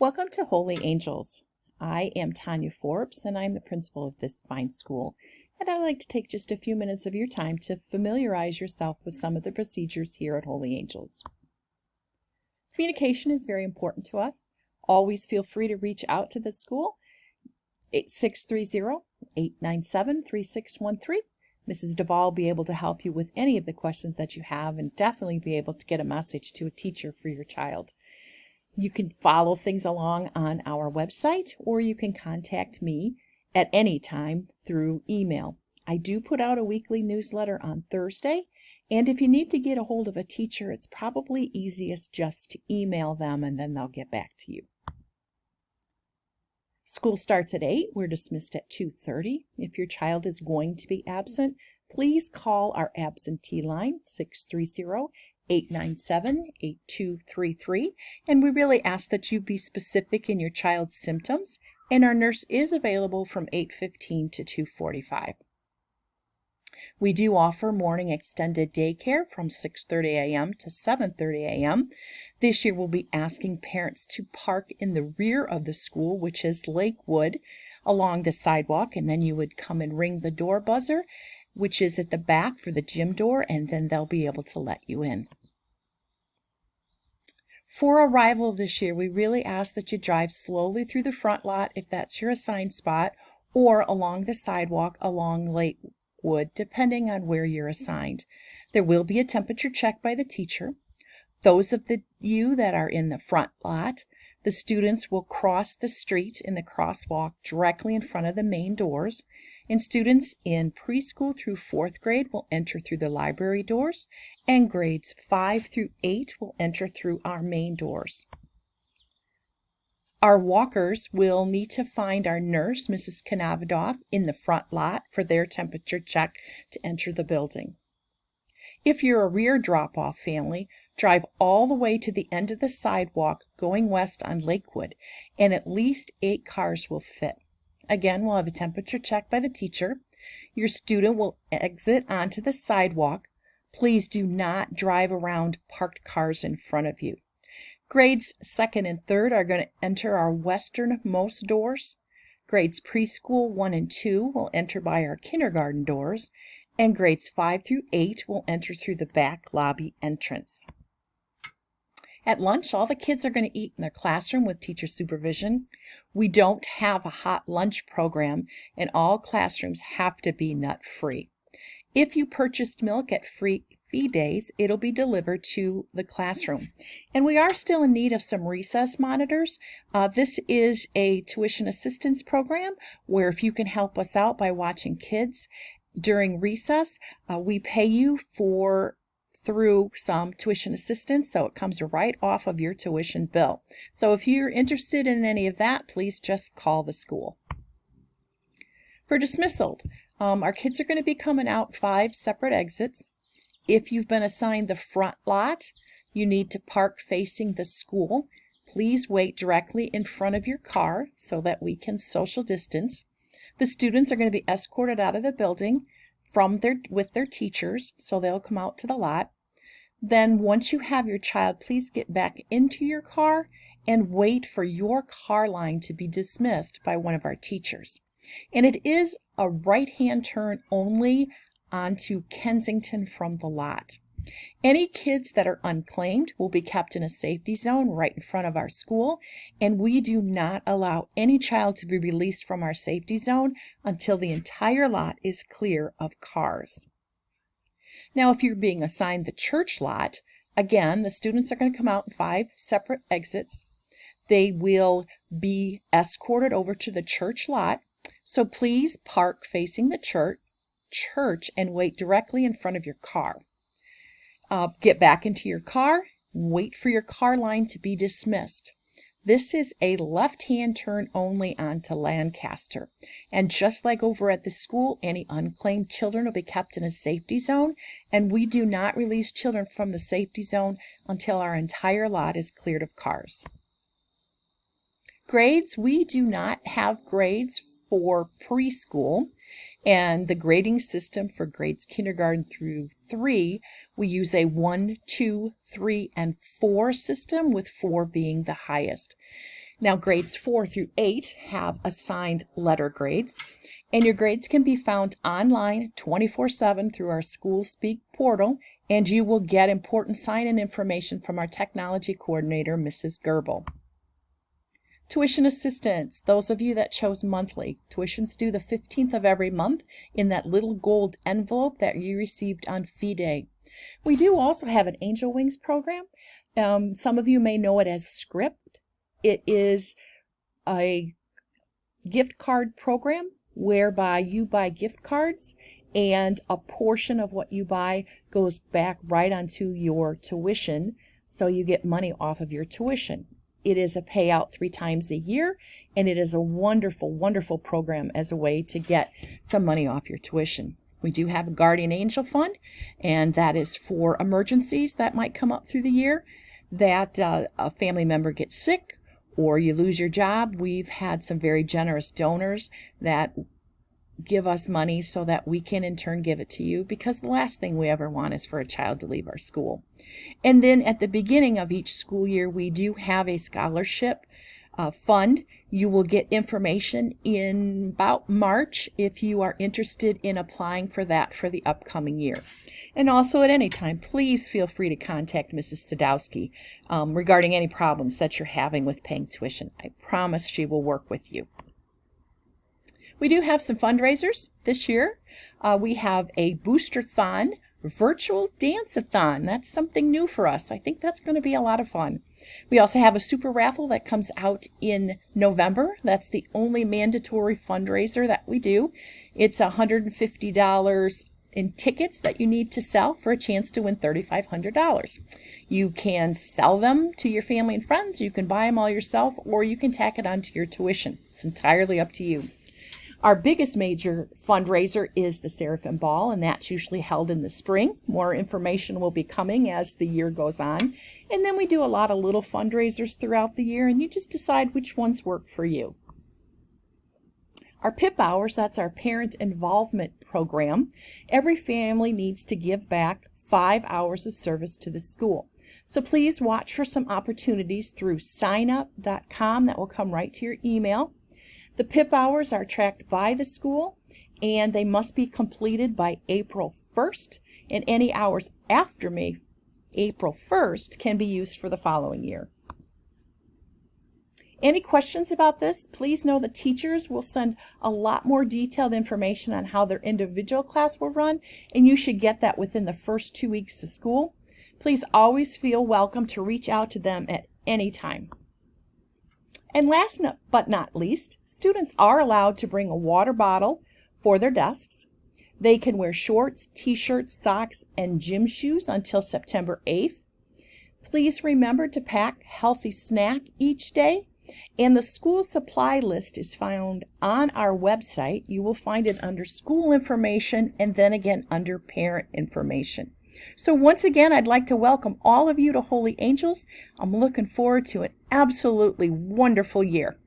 Welcome to Holy Angels. I am Tanya Forbes, and I'm the principal of this fine school. And I'd like to take just a few minutes of your time to familiarize yourself with some of the procedures here at Holy Angels. Communication is very important to us. Always feel free to reach out to the school, 630-897-3613. Mrs. Duvall will be able to help you with any of the questions that you have and definitely be able to get a message to a teacher for your child. You can follow things along on our website, or you can contact me at any time through email. I do put out a weekly newsletter on Thursday, and if you need to get a hold of a teacher, it's probably easiest just to email them and then they'll get back to you. School starts at 8. We're dismissed at 2:30. If your child is going to be absent, please call our absentee line, 630-897-8233, and we really ask that you be specific in your child's symptoms, and our nurse is available from 8:15 to 2:45. We do offer morning extended daycare from 6:30 a.m. to 7:30 a.m. This year we'll be asking parents to park in the rear of the school, which is Lakewood, along the sidewalk, and then you would come and ring the door buzzer, which is at the back for the gym door, and then they'll be able to let you in. For arrival this year, we really ask that you drive slowly through the front lot if that's your assigned spot, or along the sidewalk along Lakewood, depending on where you're assigned. There will be a temperature check by the teacher. Those of you that are in the front lot, the students will cross the street in the crosswalk directly in front of the main doors, and students in preschool through 4th grade will enter through the library doors, and grades 5 through 8 will enter through our main doors. Our walkers will need to find our nurse, Mrs. Kanavadoff, in the front lot for their temperature check to enter the building. If you're a rear drop-off family, drive all the way to the end of the sidewalk going west on Lakewood, and at least 8 cars will fit. Again, we'll have a temperature check by the teacher. Your student will exit onto the sidewalk. Please do not drive around parked cars in front of you. Grades 2nd and 3rd are going to enter our westernmost doors. Grades preschool 1 and 2 will enter by our kindergarten doors, and grades 5 through 8 will enter through the back lobby entrance. At lunch, all the kids are going to eat in their classroom with teacher supervision. We don't have a hot lunch program, and all classrooms have to be nut-free. If you purchased milk at free feed days, it'll be delivered to the classroom. And we are still in need of some recess monitors. This is a tuition assistance program where if you can help us out by watching kids during recess, we pay you through some tuition assistance, so it comes right off of your tuition bill. So if you're interested in any of that, please just call the school. For dismissal, our kids are going to be coming out 5 separate exits. If you've been assigned the front lot, you need to park facing the school. Please wait directly in front of your car so that we can social distance. The students are going to be escorted out of the building with their teachers, so they'll come out to the lot. Then once you have your child, please get back into your car and wait for your car line to be dismissed by one of our teachers. And it is a right-hand turn only onto Kensington from the lot. Any kids that are unclaimed will be kept in a safety zone right in front of our school, and we do not allow any child to be released from our safety zone until the entire lot is clear of cars. Now, if you're being assigned the church lot, again, the students are going to come out in 5 separate exits. They will be escorted over to the church lot, so please park facing the church and wait directly in front of your car. Get back into your car, wait for your car line to be dismissed. This is a left-hand turn only onto Lancaster. And just like over at the school, any unclaimed children will be kept in a safety zone, and we do not release children from the safety zone until our entire lot is cleared of cars. Grades, we do not have grades for preschool, and the grading system for grades kindergarten through 3, we use a 1, 2, 3, and 4 system, with 4 being the highest. Now, grades 4 through 8 have assigned letter grades, and your grades can be found online 24/7 through our School Speak portal, and you will get important sign-in information from our technology coordinator, Mrs. Gerbel. Tuition assistance, those of you that chose monthly. Tuition's due the 15th of every month in that little gold envelope that you received on Fee Day. We do also have an Angel Wings program. Some of you may know it as Script. It is a gift card program whereby you buy gift cards and a portion of what you buy goes back right onto your tuition, so you get money off of your tuition. It is a payout 3 times a year, and it is a wonderful, wonderful program as a way to get some money off your tuition. We do have a Guardian Angel Fund, and that is for emergencies that might come up through the year, that a family member gets sick or you lose your job. We've had some very generous donors that give us money so that we can in turn give it to you, because the last thing we ever want is for a child to leave our school. And then at the beginning of each school year, we do have a scholarship fund. You will get information in about March if you are interested in applying for that for the upcoming year. And also at any time, please feel free to contact Mrs. Sadowski regarding any problems that you're having with paying tuition. I promise she will work with you. We do have some fundraisers this year. We have a Booster-thon virtual dance-a-thon. That's something new for us. I think that's going to be a lot of fun. We also have a super raffle that comes out in November. That's the only mandatory fundraiser that we do. It's $150 in tickets that you need to sell for a chance to win $3,500. You can sell them to your family and friends, you can buy them all yourself, or you can tack it onto your tuition. It's entirely up to you. Our biggest major fundraiser is the Seraphim Ball, and that's usually held in the spring. More information will be coming as the year goes on. And then we do a lot of little fundraisers throughout the year, and you just decide which ones work for you. Our PIP hours, that's our parent involvement program. Every family needs to give back 5 hours of service to the school. So please watch for some opportunities through signup.com that will come right to your email. The PIP hours are tracked by the school, and they must be completed by April 1st, and any hours after April 1st can be used for the following year. Any questions about this? Please know the teachers will send a lot more detailed information on how their individual class will run, and you should get that within the first 2 weeks of school. Please always feel welcome to reach out to them at any time. And last but not least, students are allowed to bring a water bottle for their desks. They can wear shorts, t-shirts, socks, and gym shoes until September 8th. Please remember to pack healthy snack each day. And the school supply list is found on our website. You will find it under school information and then again under parent information. So once again, I'd like to welcome all of you to Holy Angels. I'm looking forward to an absolutely wonderful year.